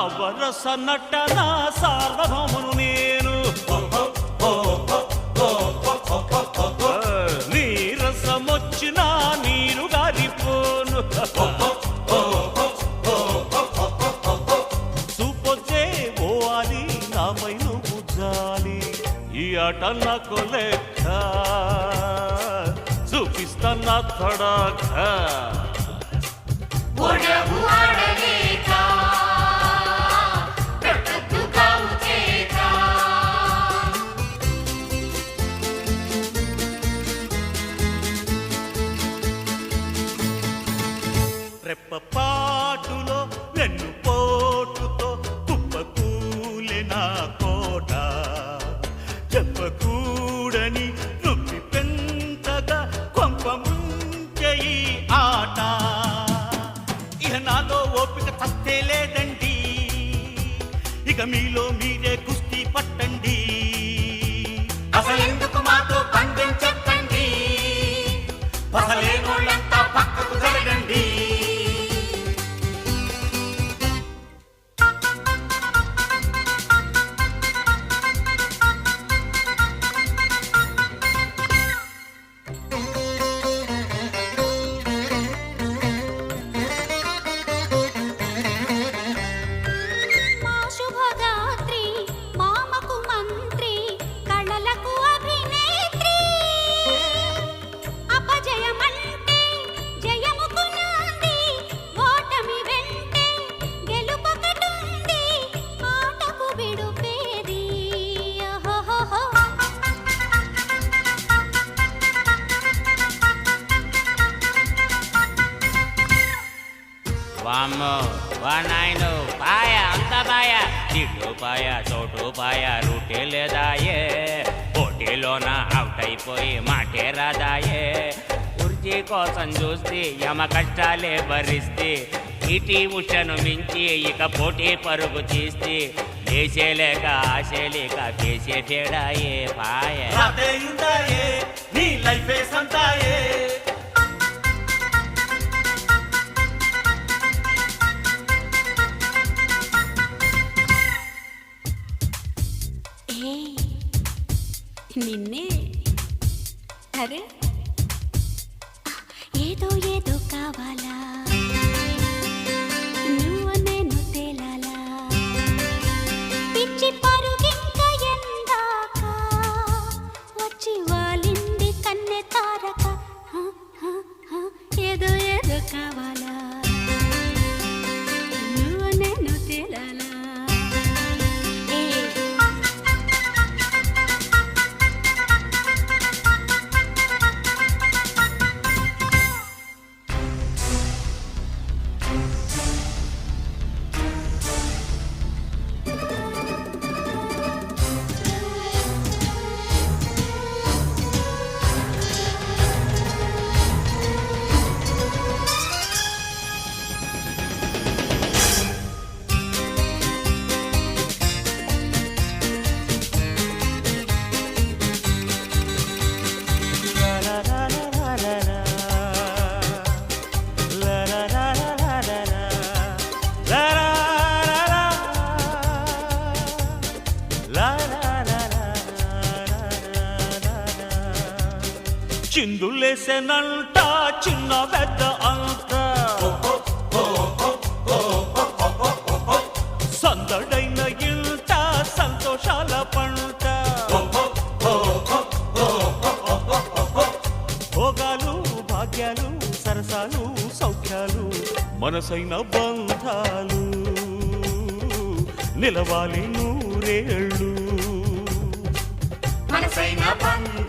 నవరస నటన సార్వభౌమును నేను నీరసమొచ్చిన నీరు గారిపోను చూపొచ్చే పోవాలి నాపై నువ్వు జాలి ఈ ఆట నాకు లెక్క చూపిస్తానా తడాక రెప్పపాటులో వెన్ను పోటుతో కుప్పకూలిన కోట చెప్పకూడని నొప్పి పెంచగా కొంప ముంచె ఈ ఆట ఇక నాలో ఓపిక తస్తే లేదండి ఇక మీలో మీరే కుస్తీ పట్టండి అసలెందుకు మాతో పందెం చెప్పండి పసలేనోళ్ళంతా పక్కకు జరగండి వామ్మో వా నాయను పాయ అంత పాయ తిట్టు పాయ చోటు పాయ రూటే లేదాయే పోటీలోన అవుట్ అయిపోయి మాటే రాదాయే కుర్చీ కోసం చూస్తే యమ కష్టాలే భరిస్తే ఇటీ ఉషను మించి ఇక పోటీ పరుగు తీస్తే దేశేలేక ఆశలేక కేసే తేడాయే పాయ నీ లైఫే సంతాయే నిన్నే అరే ఏదో ఏదో కావాలా నువ్వు నేను తేలాలా పిచ్చి పరుగింక ఎందాక వచ్చి వాలింది కన్నె తారక ఏదో ఏదో కావాలా నువ్వు నేను తేలాలా చిందులేసేనంట చిన్న పెద్ద అంట సందడైన ఇంట సంతోషాల పంట భోగాలు భాగ్యాలు సరసాలు సౌఖ్యాలు మనసైన బంధాలు నిలవాలి నూరేళ్ళు మనసైన బంధాలు